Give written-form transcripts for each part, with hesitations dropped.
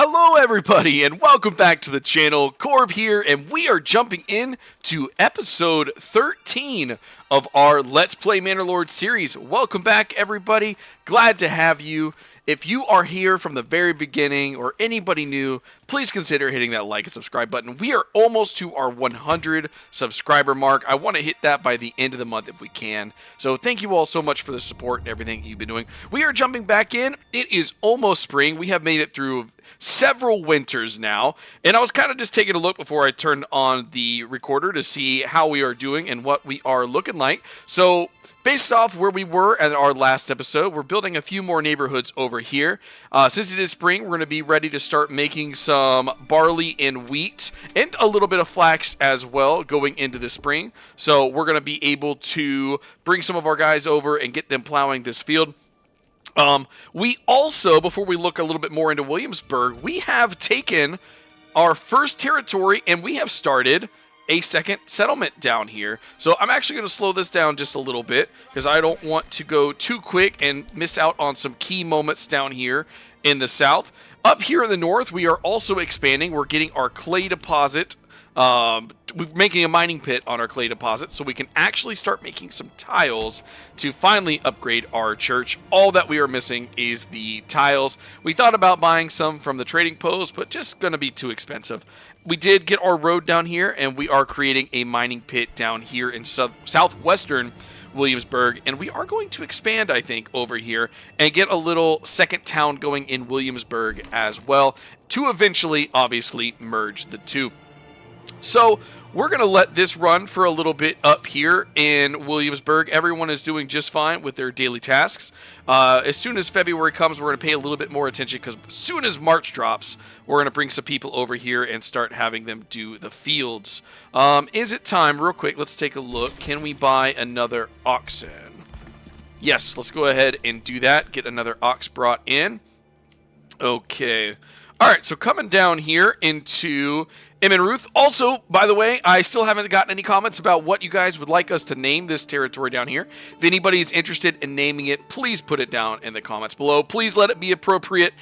Hello everybody and welcome back to the channel. Corb here, and we are jumping in to episode 13 of our Let's Play Manor Lord series. Welcome back everybody, glad to have you. If you are here from the very beginning or anybody new, please consider hitting that like and subscribe button. We are almost to our 100 subscriber mark. I want to hit that by the end of the month if we can. So thank you all so much for the support and everything you've been doing. We are jumping back in. It is almost spring. We have made it through several winters now, and I was kind of just taking a look before I turned on the recorder to see how we are doing and what we are looking like. So based off where we were at our last episode, we're building a few more neighborhoods over here. Since it is spring, we're going to be ready to start making some barley and wheat and a little bit of flax as well going into the spring. So we're going to be able to bring some of our guys over and get them plowing this field. We also, before we look a little bit more into Williamsburg, we have taken our first territory and we have started a second settlement down here. So I'm actually going to slow this down just a little bit because I don't want to go too quick and miss out on some key moments down here in the south. Up here in the north, we are also expanding. We're getting our clay deposit. We're making a mining pit on our clay deposit so we can actually start making some tiles to finally upgrade our church. All that we are missing is the tiles. We thought about buying some from the trading post, but just going to be too expensive. We did get our road down here, and we are creating a mining pit down here in southwestern Williamsburg, and we are going to expand, I think, over here and get a little second town going in Williamsburg as well to eventually, obviously, merge the two. So we're going to let this run for a little bit up here in Williamsburg. Everyone is doing just fine with their daily tasks. As soon as February comes, we're going to pay a little bit more attention because as soon as March drops, we're going to bring some people over here and start having them do the fields. Is it time? Real quick, let's take a look. Can we buy another oxen? Yes, let's go ahead and do that. Get another ox brought in. Okay. All right, so coming down here into Ruth. Also, by the way, I still haven't gotten any comments about what you guys would like us to name this territory down here. If anybody's interested in naming it, please put it down in the comments below. Please let it be appropriate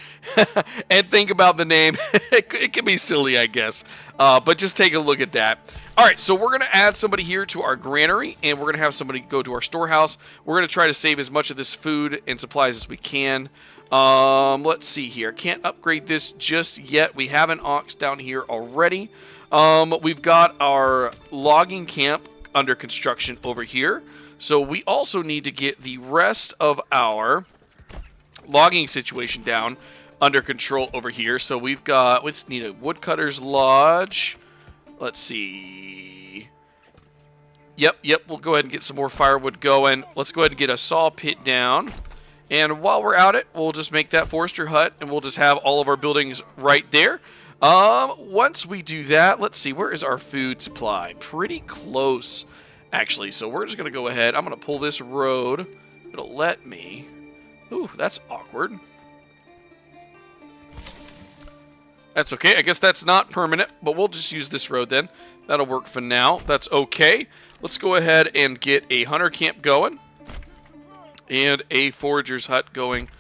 and think about the name. It can be silly, I guess, but just take a look at that. All right, so we're going to add somebody here to our granary, and we're going to have somebody go to our storehouse. We're going to try to save as much of this food and supplies as we can. Let's see here. Can't upgrade this just yet. We have an ox down here already. We've got our logging camp under construction over here. So we also need to get the rest of our logging situation down under control over here. So we just need a woodcutter's lodge. Let's see. Yep, we'll go ahead and get some more firewood going. Let's go ahead and get a saw pit down. And while we're at it, we'll just make that forester hut, and we'll just have all of our buildings right there. Once we do that, let's see, where is our food supply? Pretty close, actually. So we're just going to go ahead. I'm going to pull this road. It'll let me. Ooh, that's awkward. That's okay. I guess that's not permanent, but we'll just use this road then. That'll work for now. That's okay. Let's go ahead and get a hunter camp going. And a forager's hut going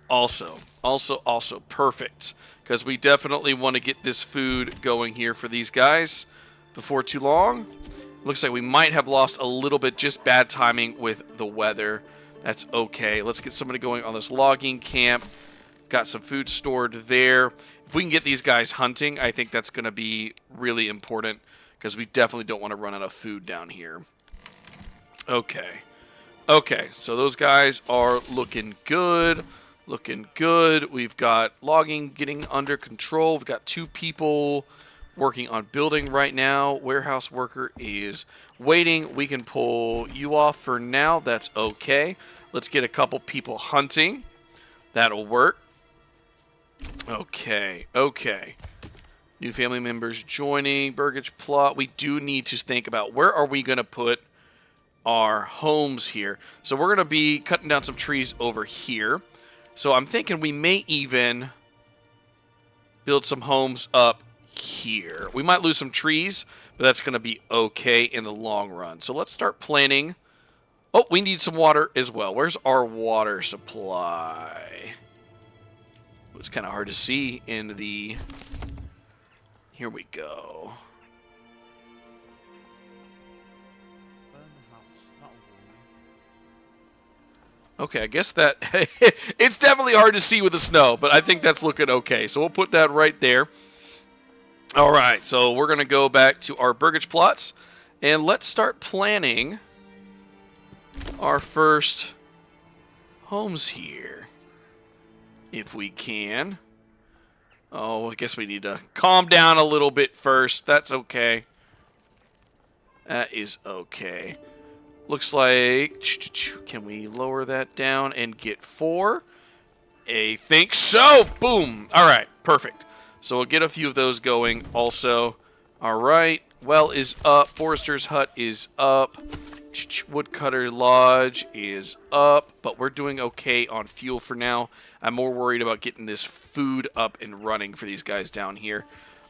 also. Also perfect. Because we definitely want to get this food going here for these guys before too long. Looks like we might have lost a little bit, just bad timing with the weather. That's okay. Let's get somebody going on this logging camp. Got some food stored there. If we can get these guys hunting, I think that's going to be really important. Because we definitely don't want to run out of food down here. Okay, so those guys are looking good. We've got logging getting under control. We've got 2 people working on building right now. Warehouse worker is waiting. We can pull you off for now. That's okay. Let's get a couple people hunting. That'll work. Okay. New family members joining. Burgage plot. We do need to think about where are we going to put our homes here. So we're going to be cutting down some trees over here. So I'm thinking we may even build some homes up here. We might lose some trees, but that's going to be okay in the long run. So let's start planning. Oh, we need some water as well. Where's our water supply? It's kind of hard to see in the... Here we go. Okay, I guess that... it's definitely hard to see with the snow, but I think that's looking okay. So we'll put that right there. All right, so we're going to go back to our burgage plots, and let's start planning our first homes here, if we can. Oh, I guess we need to calm down a little bit first. That's okay. That is okay. Looks like... Can we lower that down and get 4? I think so. Boom. All right, perfect. So we'll get a few of those going also. All right. Well is up. Forester's Hut is up. Woodcutter Lodge is up. But we're doing okay on fuel for now. I'm more worried about getting this food up and running for these guys down here.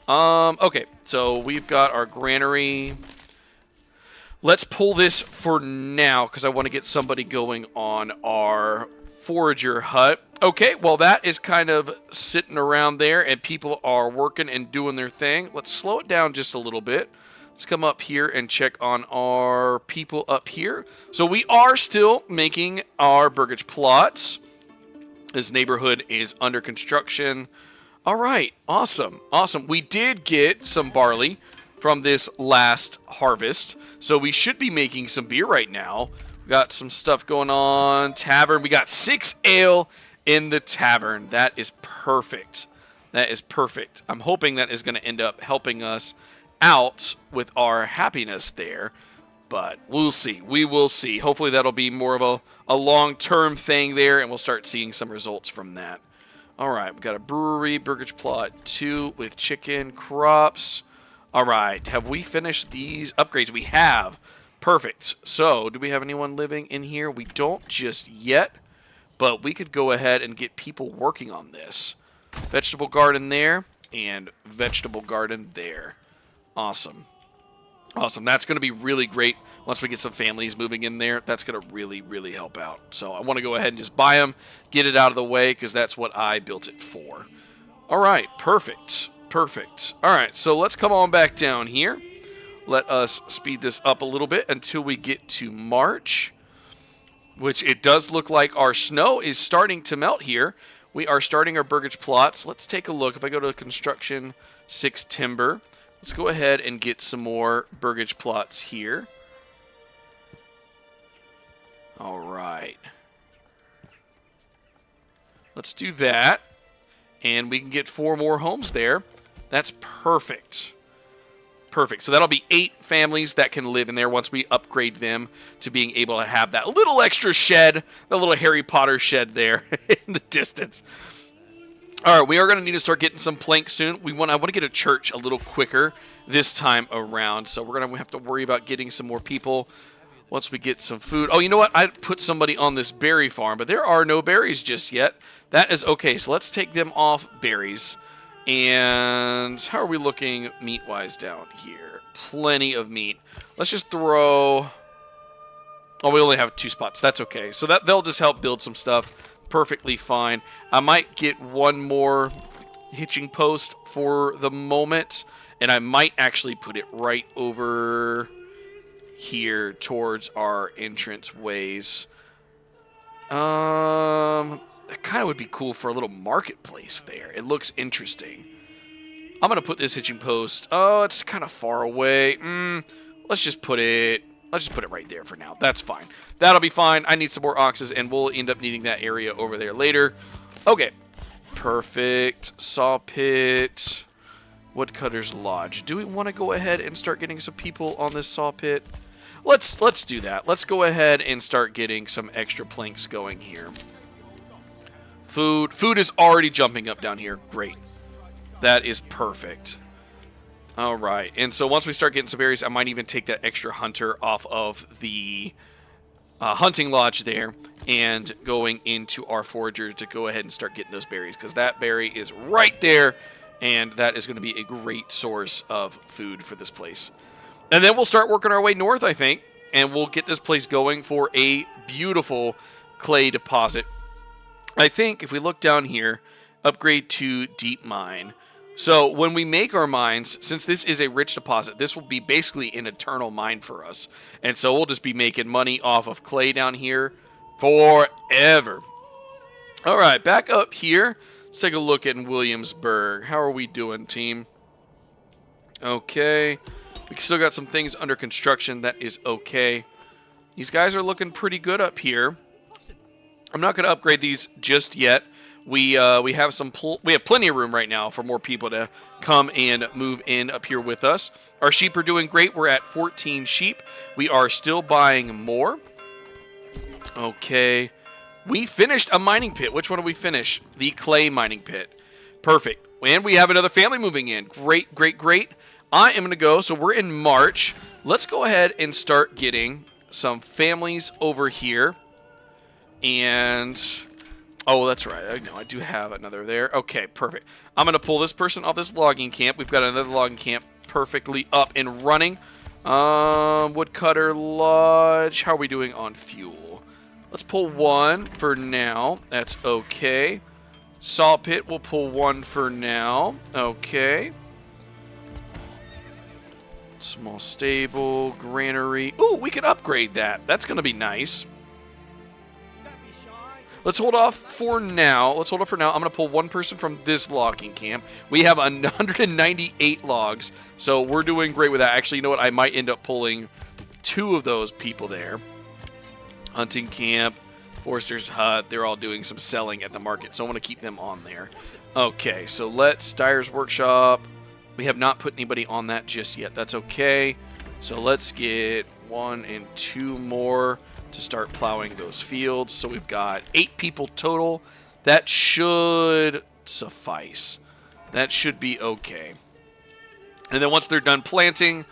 Okay. So we've got our granary. Let's pull this for now because I want to get somebody going on our forager hut. Okay, well, that is kind of sitting around there, and people are working and doing their thing. Let's slow it down just a little bit. Let's come up here and check on our people up here. So we are still making our burgage plots. This neighborhood is under construction. All right, awesome, awesome. We did get some barley from this last harvest, so we should be making some beer right now. We got some stuff going on. Tavern, we got 6 ale in the tavern. That is perfect. That is perfect. I'm hoping that is going to end up helping us out with our happiness there, but we'll see. We will see. Hopefully that'll be more of a long-term thing there, and we'll start seeing some results from that. All right, we've got a brewery, burgage plot 2 with chicken, crops. All right, have we finished these upgrades? We have. Perfect. So, do we have anyone living in here? We don't just yet, but we could go ahead and get people working on this. Vegetable garden there, and vegetable garden there. Awesome. Awesome. That's going to be really great once we get some families moving in there. That's going to really, really help out. So, I want to go ahead and just buy them, get it out of the way, because that's what I built it for. All right, perfect. Perfect. All right, so let's come on back down here. Let us speed this up a little bit until we get to March, which it does look like our snow is starting to melt here. We are starting our burgage plots. Let's take a look. If I go to construction, 6 timber, let's go ahead and get some more burgage plots here. All right. Let's do that, and we can get 4 more homes there. That's perfect. Perfect. So that'll be 8 families that can live in there once we upgrade them to being able to have that little extra shed, the little Harry Potter shed there in the distance. All right, we are going to need to start getting some planks soon. I want to get a church a little quicker this time around, so we're going to have to worry about getting some more people once we get some food. Oh, you know what? I put somebody on this berry farm, but there are no berries just yet. That is okay, so let's take them off berries. And how are we looking meat-wise down here? Plenty of meat. Let's just throw... Oh, we only have 2 spots. That's okay. So they'll just help build some stuff. Perfectly fine. I might get 1 more hitching post for the moment. And I might actually put it right over here towards our entrance ways. That kind of would be cool for a little marketplace there. It looks interesting. I'm going to put this hitching post. Oh, it's kind of far away. Let's just put it right there for now. That's fine. That'll be fine. I need some more oxes, and we'll end up needing that area over there later. Okay. Perfect. Saw pit. Woodcutter's Lodge. Do we want to go ahead and start getting some people on this saw pit? Let's do that. Let's go ahead and start getting some extra planks going here. Food is already jumping up down here. Great. That is perfect. All right. And so once we start getting some berries, I might even take that extra hunter off of the hunting lodge there and going into our forager to go ahead and start getting those berries, because that berry is right there, and that is going to be a great source of food for this place. And then we'll start working our way north, I think, and we'll get this place going for a beautiful clay deposit. I think if we look down here, upgrade to deep mine. So when we make our mines, since this is a rich deposit, this will be basically an eternal mine for us. And so we'll just be making money off of clay down here forever. All right, back up here. Let's take a look at Williamsburg. How are we doing, team? Okay. We still got some things under construction. That is okay. These guys are looking pretty good up here. I'm not going to upgrade these just yet. We have plenty of room right now for more people to come and move in up here with us. Our sheep are doing great. We're at 14 sheep. We are still buying more. Okay. We finished a mining pit. Which one did we finish? The clay mining pit. Perfect. And we have another family moving in. Great, great, great. I am going to go. So we're in March. Let's go ahead and start getting some families over here. And... oh, that's right. I know I do have another there. Okay, perfect. I'm going to pull this person off this logging camp. We've got another logging camp perfectly up and running. Woodcutter Lodge. How are we doing on fuel? Let's pull one for now. That's okay. Saw pit, we'll pull one for now. Okay. Small stable, granary. Ooh, we can upgrade that. That's going to be nice. Let's hold off for now. I'm going to pull one person from this logging camp. We have 198 logs, so we're doing great with that. Actually, you know what? I might end up pulling 2 of those people there. Hunting camp, Forster's hut. They're all doing some selling at the market, so I want to keep them on there. Okay, so let's Dyer's workshop. We have not put anybody on that just yet. That's okay. So let's get 1 and 2 more to start plowing those fields. So we've got 8 people total. That should suffice. That should be okay. And then once they're done planting,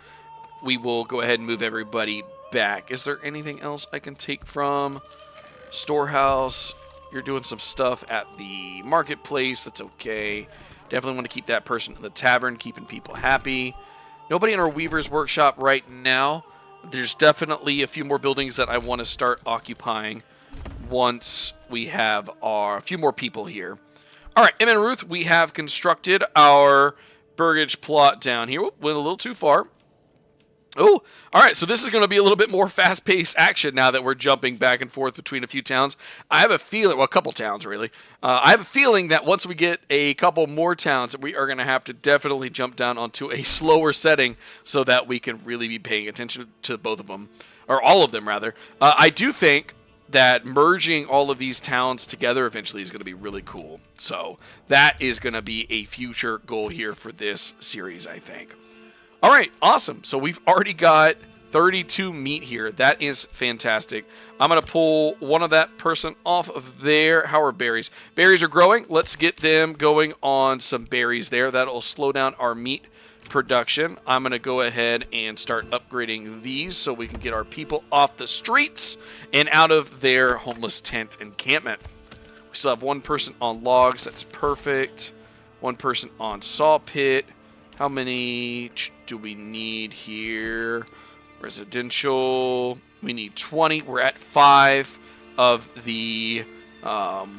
we will go ahead and move everybody back. Is there anything else I can take from storehouse? You're doing some stuff at the marketplace. That's okay. Definitely want to keep that person in the tavern, keeping people happy. Nobody in our weaver's workshop right now. There's definitely a few more buildings that I want to start occupying once we have a few more people here. All right, Em and Ruth, we have constructed our burgage plot down here. Went a little too far. Oh, all right, so this is going to be a little bit more fast-paced action now that we're jumping back and forth between a few towns. I have a feeling, well, a couple towns, really. I have a feeling that once we get a couple more towns, we are going to have to definitely jump down onto a slower setting so that we can really be paying attention to both of them, or all of them, rather. I do think that merging all of these towns together eventually is going to be really cool. So that is going to be a future goal here for this series, I think. All right, awesome. So we've already got 32 meat here. That is fantastic. I'm going to pull one of that person off of there. How are berries? Berries are growing. Let's get them going on some berries there. That'll slow down our meat production. I'm going to go ahead and start upgrading these so we can get our people off the streets and out of their homeless tent encampment. We still have one person on logs. That's perfect. One person on saw pit. How many do we need here? Residential. We need 20. We're at 5 of the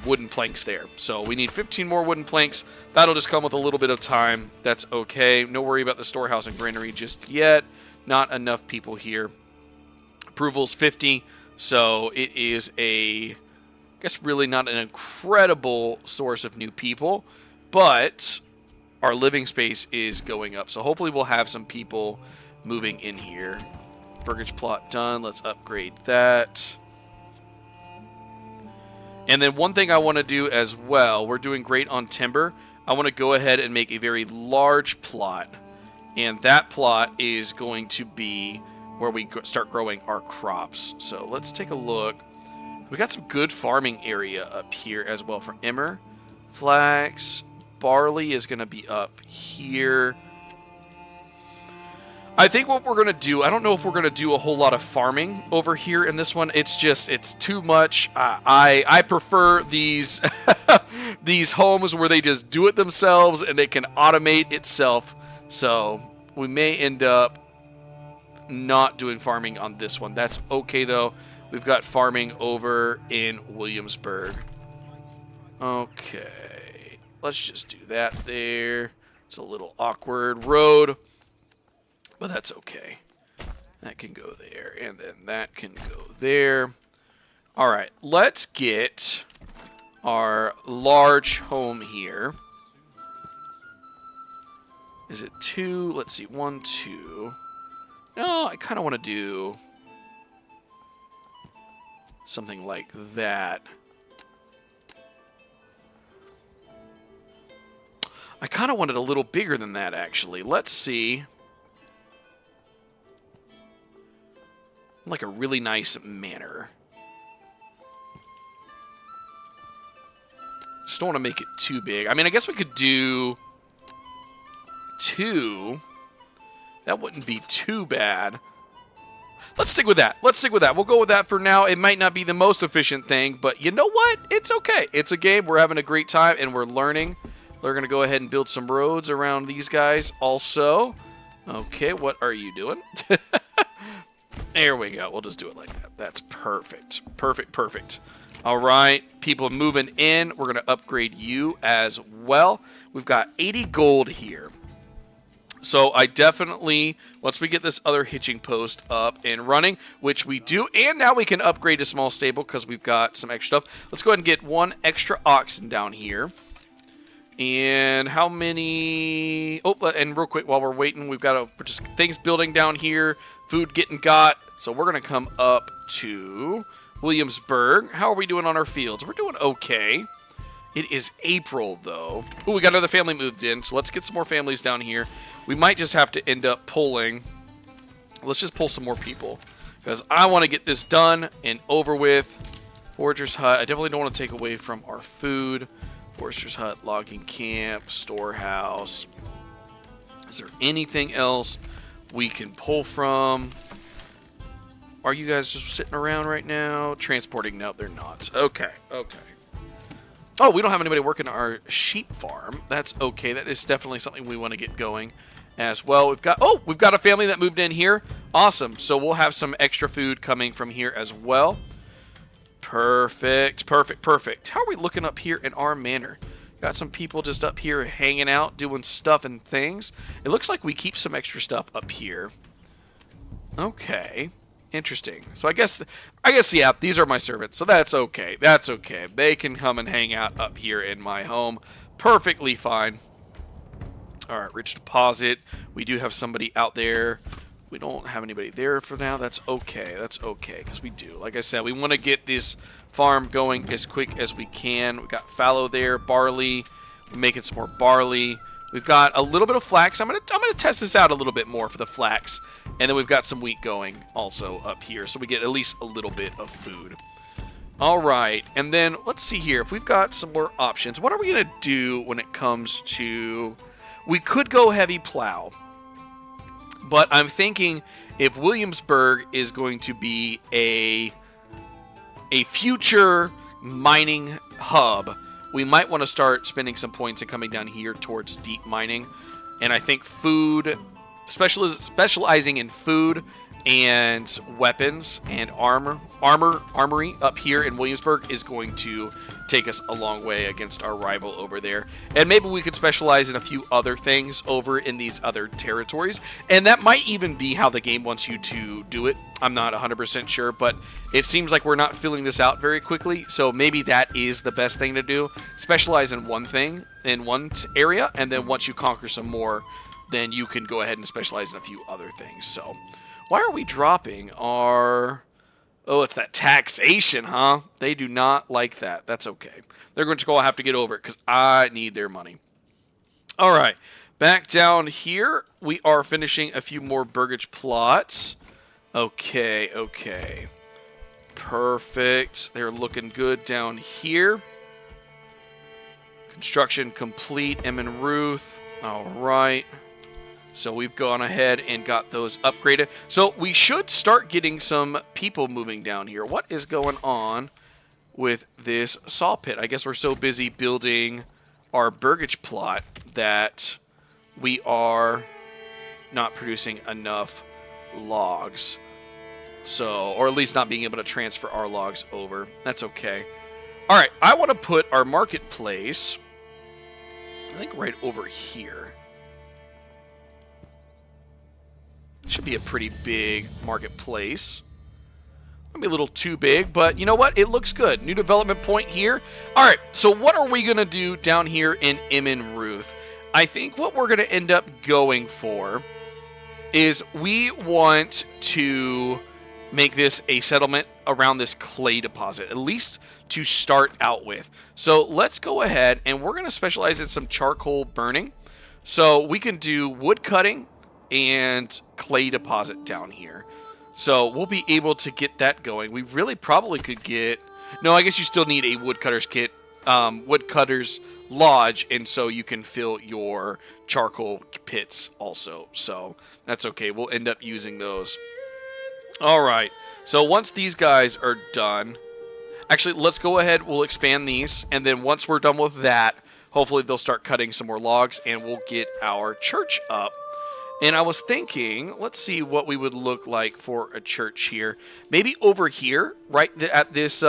wooden planks there. So we need 15 more wooden planks. That'll just come with a little bit of time. That's okay. No worry about the storehouse and granary just yet. Not enough people here. Approval's 50. So it is I guess really not an incredible source of new people. But our living space is going up. So hopefully we'll have some people moving in here. Burgage plot done. Let's upgrade that. And then one thing I want to do as well, we're doing great on timber. I want to go ahead and make a very large plot. And that plot is going to be where we start growing our crops. So let's take a look. We got some good farming area up here as well for emmer, flax. Barley is going to be up here. I think what we're going to do, I don't know if we're going to do a whole lot of farming over here in this one. It's too much. I prefer these these homes where they just do it themselves and it can automate itself. So we may end up not doing farming on this one. That's okay, though. We've got farming over in Williamsburg. Okay. let's just do that there. It's a little awkward road, but that's okay. That can go there, and then that can go there. All right, let's get our large home here. Is it 2? Let's see, 1, 2. No, I kind of want to do something like that. I kind of want it a little bigger than that, actually. Let's see. Like a really nice manor. Just don't want to make it too big. I mean, I guess we could do 2. That wouldn't be too bad. Let's stick with that. Let's stick with that. We'll go with that for now. It might not be the most efficient thing, but you know what? It's okay. It's a game. We're having a great time, and we're learning. We're going to go ahead and build some roads around these guys also. Okay, what are you doing? There we go. We'll just do it like that. That's perfect. Perfect, perfect. All right, people moving in. We're going to upgrade you as well. We've got 80 gold here. So I definitely, once we get this other hitching post up and running, which we do, and now we can upgrade to small stable because we've got some extra stuff. Let's go ahead and get 1 extra oxen down here. And how many... Oh, and real quick, while we're waiting, we've got just things building down here, food getting got. So we're going to come up to Williamsburg. How are we doing on our fields? We're doing okay. It is April, though. Oh, we got another family moved in, so let's get some more families down here. We might just have to end up pulling. Let's just pull some more people, because I want to get this done and over with. Forager's Hut. I definitely don't want to take away from our food. Forester's Hut, logging camp, storehouse. Is there anything else we can pull from? Are you guys just sitting around right now? Transporting? No, they're not. Okay, okay. Oh, we don't have anybody working our sheep farm. That's okay. That is definitely something we want to get going as well. We've got a family that moved in here. Awesome. So we'll have some extra food coming from here as well. Perfect, perfect, perfect. How are we looking up here in our manor? Got some people just up here hanging out, doing stuff and things. It looks like we keep some extra stuff up here. Okay, interesting. So I guess, yeah, these are my servants, so that's okay. That's okay. They can come and hang out up here in my home. Perfectly fine. All right, rich deposit. We do have somebody out there. We don't have anybody there for now. That's okay. That's okay, because we do. Like I said, we want to get this farm going as quick as we can. We got fallow there, barley. We're making some more barley. We've got a little bit of flax. I'm gonna test this out a little bit more for the flax, and then we've got some wheat going also up here, so we get at least a little bit of food. All right, and then let's see here if we've got some more options. What are we gonna do when it comes to? We could go heavy plow. But I'm thinking if Williamsburg is going to be a future mining hub, we might want to start spending some points and coming down here towards deep mining. And I think food, specializing in food and weapons and armory up here in Williamsburg is going to take us a long way against our rival over there. And maybe we could specialize in a few other things over in these other territories. And that might even be how the game wants you to do it. I'm not 100% sure, but it seems like we're not filling this out very quickly. So maybe that is the best thing to do. Specialize in one thing in one area, and then once you conquer some more, then you can go ahead and specialize in a few other things. So why are we dropping our... Oh, it's that taxation, huh? They do not like that. That's okay. They're going to go have to get over it because I need their money. All right. Back down here, we are finishing a few more burgage plots. Okay, okay. Perfect. They're looking good down here. Construction complete. Em and Ruth. All right. So we've gone ahead and got those upgraded. So we should start getting some people moving down here. What is going on with this saw pit? I guess we're so busy building our burgage plot that we are not producing enough logs. So, or at least not being able to transfer our logs over. That's okay. All right, I want to put our marketplace I think right over here. Should be a pretty big marketplace. Maybe a little too big, but you know what? It looks good. New development point here. All right, so what are we going to do down here in Ruth? I think what we're going to end up going for is we want to make this a settlement around this clay deposit, at least to start out with. So let's go ahead and we're going to specialize in some charcoal burning. So we can do wood cutting and clay deposit down here. So we'll be able to get that going. We really probably could get... No, I guess you still need a woodcutter's kit, woodcutter's lodge, and so you can fill your charcoal pits also. So that's okay. We'll end up using those. All right. So once these guys are done... Actually, let's go ahead. We'll expand these, and then once we're done with that, hopefully they'll start cutting some more logs, and we'll get our church up. And I was thinking, let's see what we would look like for a church here. Maybe over here, right at this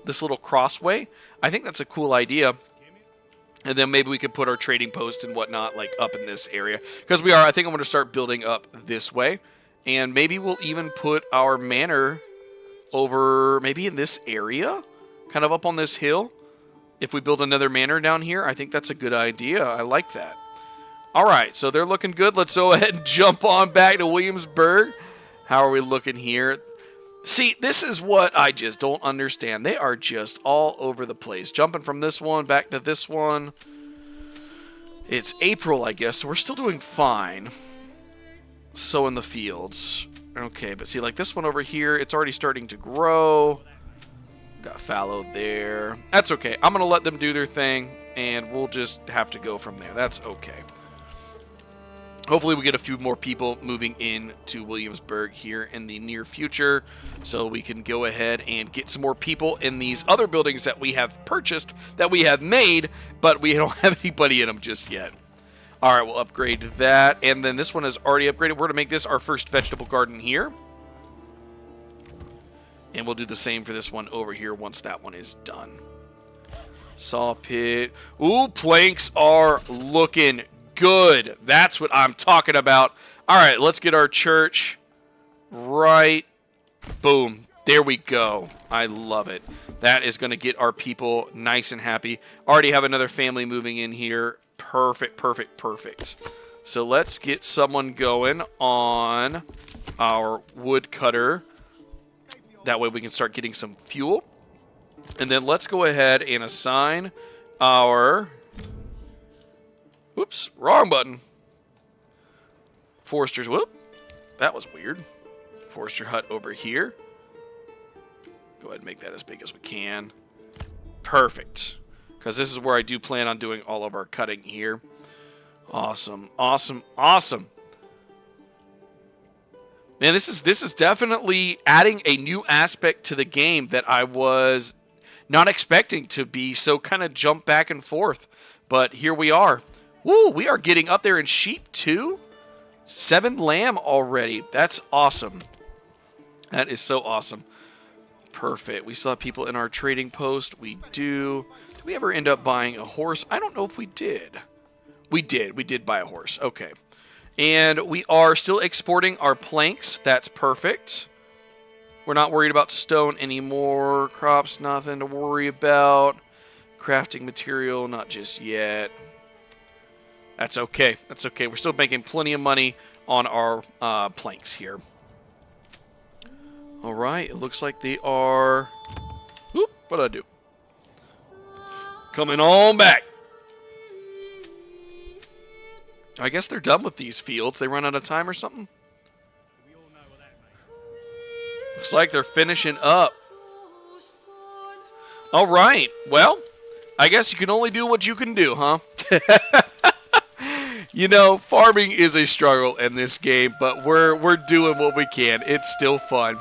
this little crossway. I think that's a cool idea. And then maybe we could put our trading post and whatnot like up in this area. Because I think I'm going to start building up this way. And maybe we'll even put our manor over maybe in this area. Kind of up on this hill. If we build another manor down here, I think that's a good idea. I like that. All right, so they're looking good. Let's go ahead and jump on back to Williamsburg. How are we looking here? See, this is what I just don't understand. They are just all over the place. Jumping from this one back to this one. It's April, I guess, so we're still doing fine. So in the fields. Okay, but see, like this one over here, it's already starting to grow. Got fallow there. That's okay. I'm going to let them do their thing, and we'll just have to go from there. That's okay. Hopefully we get a few more people moving in to Williamsburg here in the near future so we can go ahead and get some more people in these other buildings that we have purchased, that we have made, but we don't have anybody in them just yet. All right, we'll upgrade that. And then this one is already upgraded. We're going to make this our first vegetable garden here. And we'll do the same for this one over here once that one is done. Saw pit. Ooh, planks are looking good. That's what I'm talking about. All right, let's get our church right. Boom. There we go. I love it. That is going to get our people nice and happy. Already have another family moving in here. Perfect, perfect, perfect. So let's get someone going on our woodcutter. That way we can start getting some fuel. And then let's go ahead and assign our... Whoops, wrong button. Forester's, whoop. That was weird. Forester hut over here. Go ahead and make that as big as we can. Perfect. Because this is where I do plan on doing all of our cutting here. Awesome, awesome, awesome. Man, this is definitely adding a new aspect to the game that I was not expecting to be so kind of jump back and forth. But here we are. Woo, we are getting up there in sheep too. 7 lamb already. That's awesome. That is so awesome. Perfect. We still have people in our trading post. We do. Did we ever end up buying a horse? I don't know if we did. We did. We did buy a horse. Okay. And we are still exporting our planks. That's perfect. We're not worried about stone anymore. Crops, nothing to worry about. Crafting material, not just yet. That's okay. That's okay. We're still making plenty of money on our planks here. All right. It looks like they are... Whoop, what did I do? Coming on back. I guess they're done with these fields. They run out of time or something. Looks like they're finishing up. All right. Well, I guess you can only do what you can do, huh? You know, farming is a struggle in this game, but we're doing what we can. It's still fun.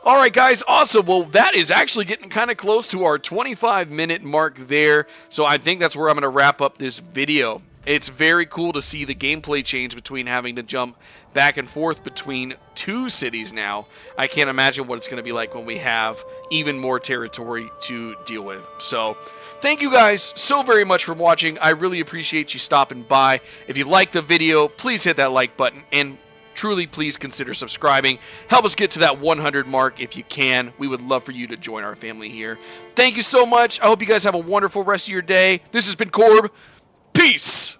All right, guys, awesome. Well, that is actually getting kind of close to our 25-minute mark there, so I think that's where I'm going to wrap up this video. It's very cool to see the gameplay change between having to jump back and forth between 2 cities now. I can't imagine what it's going to be like when we have even more territory to deal with. So, thank you guys so very much for watching. I really appreciate you stopping by. If you liked the video, please hit that like button, and truly please consider subscribing. Help us get to that 100 mark if you can. We would love for you to join our family here. Thank you so much. I hope you guys have a wonderful rest of your day. This has been Corb. Peace.